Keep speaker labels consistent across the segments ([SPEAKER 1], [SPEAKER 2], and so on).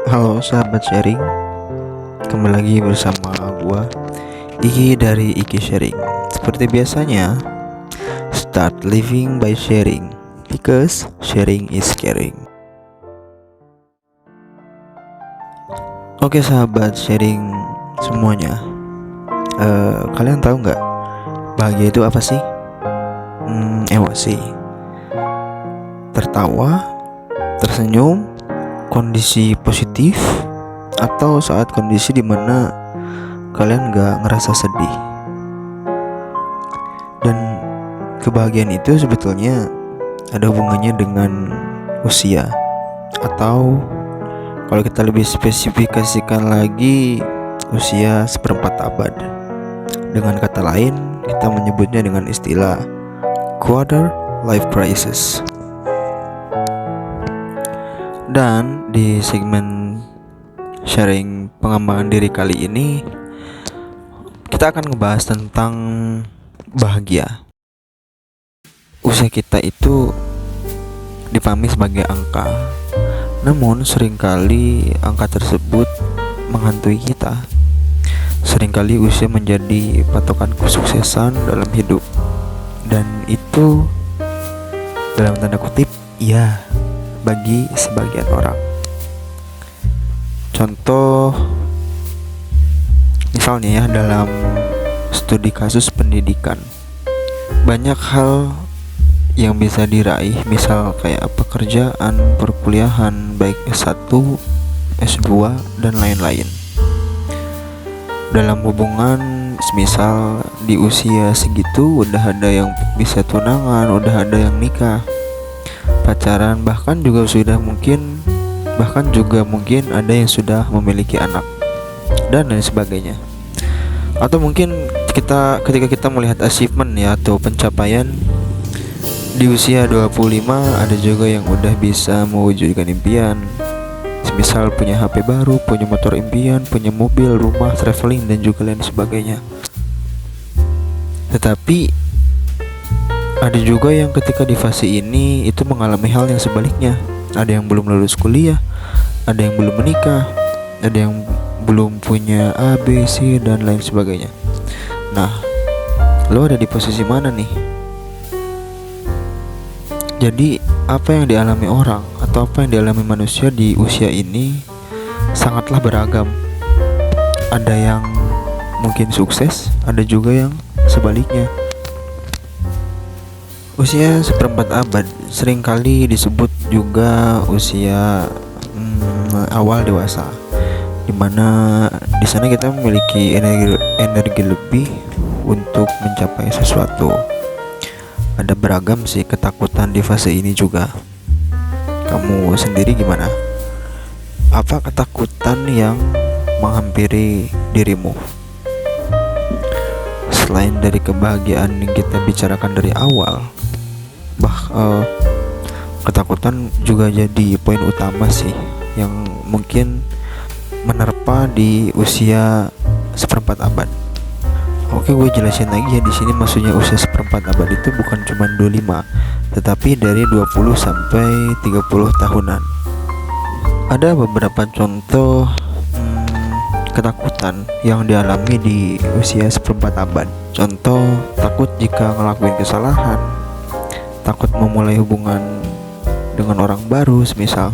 [SPEAKER 1] Halo sahabat sharing, kembali lagi bersama gua Iki dari Iki Sharing. Seperti biasanya, start living by sharing because sharing is caring. Oke sahabat sharing semuanya, kalian tahu nggak bahagia itu apa sih? Emosi, tertawa, tersenyum, kondisi positif, atau saat kondisi dimana kalian gak ngerasa sedih. Dan kebahagiaan itu sebetulnya ada hubungannya dengan usia, atau kalau kita lebih spesifikasikan lagi, usia seperempat abad. Dengan kata lain, kita menyebutnya dengan istilah quarter life crisis. Dan di segmen sharing pengembangan diri kali ini, kita akan ngebahas tentang bahagia. Usia kita itu dipahami sebagai angka, namun seringkali angka tersebut menghantui kita. Seringkali usia menjadi patokan kesuksesan dalam hidup, dan itu dalam tanda kutip ya bagi sebagian orang. Contoh misalnya ya, dalam studi kasus pendidikan, banyak hal yang bisa diraih, misal kayak pekerjaan, perkuliahan, baik S1, S2, dan lain-lain. Dalam hubungan, semisal di usia segitu udah ada yang bisa tunangan, udah ada yang nikah, pacaran, bahkan juga mungkin ada yang sudah memiliki anak dan lain sebagainya. Atau mungkin ketika kita melihat achievement ya, atau pencapaian di usia 25, ada juga yang udah bisa mewujudkan impian, misal punya HP baru, punya motor impian, punya mobil, rumah, traveling, dan juga lain sebagainya. Tetapi ada juga yang ketika di fase ini itu mengalami hal yang sebaliknya. Ada yang belum lulus kuliah, ada yang belum menikah, ada yang belum punya A, B, C, dan lain sebagainya. Nah, lo ada di posisi mana nih? Jadi apa yang dialami orang atau apa yang dialami manusia di usia ini sangatlah beragam. Ada yang mungkin sukses, ada juga yang sebaliknya. Usia seperempat abad seringkali disebut juga usia awal dewasa, dimana di sana kita memiliki energi lebih untuk mencapai sesuatu. Ada beragam sih ketakutan di fase ini juga. Kamu sendiri gimana? Apa ketakutan yang menghampiri dirimu? Selain dari kebahagiaan yang kita bicarakan dari awal, ketakutan juga jadi poin utama sih yang mungkin menerpa di usia seperempat abad. Oke, gue jelasin lagi ya, di sini maksudnya usia seperempat abad itu bukan cuma 25, tetapi dari 20 sampai 30 tahunan. Ada beberapa contoh ketakutan yang dialami di usia seperempat abad. Contoh, takut jika ngelakuin kesalahan, takut memulai hubungan dengan orang baru, semisal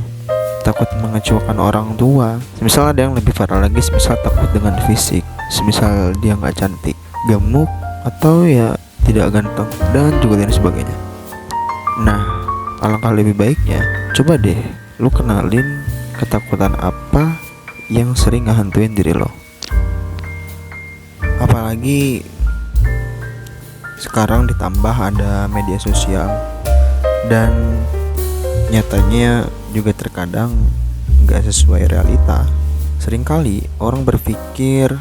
[SPEAKER 1] takut mengecewakan orang tua, semisal ada yang lebih parah lagi, semisal takut dengan fisik, semisal dia nggak cantik, gemuk, atau ya tidak ganteng, dan juga lain sebagainya. Nah, alangkah lebih baiknya coba deh lu kenalin ketakutan apa yang sering ngehantuin diri lo. Apalagi sekarang ditambah ada media sosial, dan nyatanya juga terkadang gak sesuai realita. Seringkali orang berpikir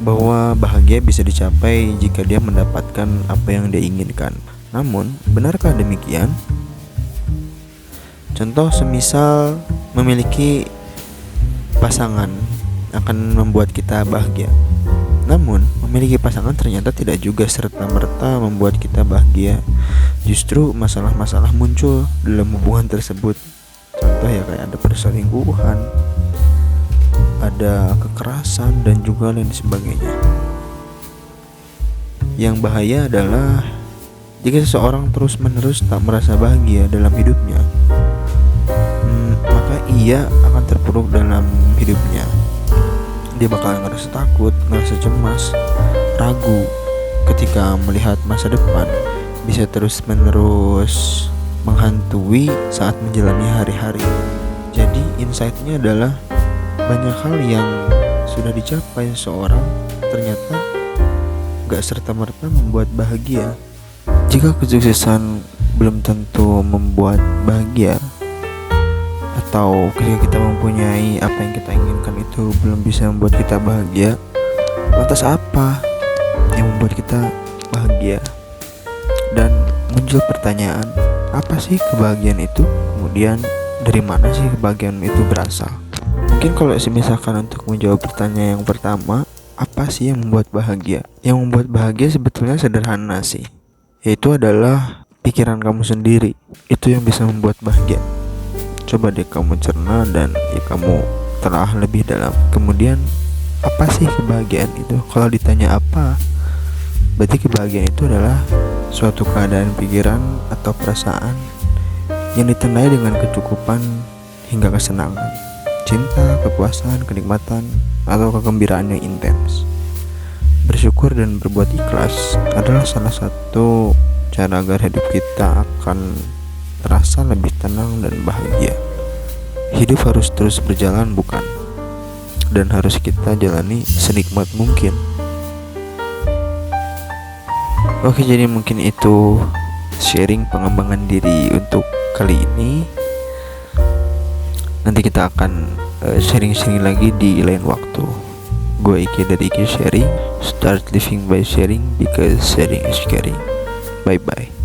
[SPEAKER 1] bahwa bahagia bisa dicapai jika dia mendapatkan apa yang dia inginkan. Namun, benarkah demikian? Contoh semisal memiliki pasangan akan membuat kita bahagia. Namun, memiliki pasangan ternyata tidak juga serta-merta membuat kita bahagia. Justru masalah-masalah muncul dalam hubungan tersebut. Contoh ya kayak ada perselingkuhan, ada kekerasan, dan juga lain sebagainya. Yang bahaya adalah jika seseorang terus-menerus tak merasa bahagia dalam hidupnya, maka ia akan terpuruk dalam hidupnya. Dia bakal ngerasa takut, ngerasa cemas, ragu ketika melihat masa depan, bisa terus-menerus menghantui saat menjalani hari-hari. Jadi insight-nya adalah banyak hal yang sudah dicapai seseorang ternyata gak serta-merta membuat bahagia. Jika kesuksesan belum tentu membuat bahagia, atau ketika kita mempunyai apa yang kita inginkan itu belum bisa membuat kita bahagia, lantas apa yang membuat kita bahagia? Dan muncul pertanyaan, apa sih kebahagiaan itu? Kemudian dari mana sih kebahagiaan itu berasal? Mungkin kalau misalkan untuk menjawab pertanyaan yang pertama, apa sih yang membuat bahagia? Yang membuat bahagia sebetulnya sederhana sih, yaitu adalah pikiran kamu sendiri. Itu yang bisa membuat bahagia. Coba deh kamu cerna dan ya kamu telah lebih dalam. Kemudian apa sih kebahagiaan itu? Kalau ditanya apa, berarti kebahagiaan itu adalah suatu keadaan pikiran atau perasaan yang ditandai dengan kecukupan hingga kesenangan, cinta, kepuasan, kenikmatan, atau kegembiraan yang intens. Bersyukur dan berbuat ikhlas adalah salah satu cara agar hidup kita akan terasa lebih tenang dan bahagia. Hidup harus terus berjalan, bukan? Dan harus kita jalani senikmat mungkin. Oke, jadi mungkin itu sharing pengembangan diri untuk kali ini. Nanti kita akan sharing-sharing lagi di lain waktu. Gue Iki dari Iki Sharing. Start living by sharing because sharing is caring. Bye bye.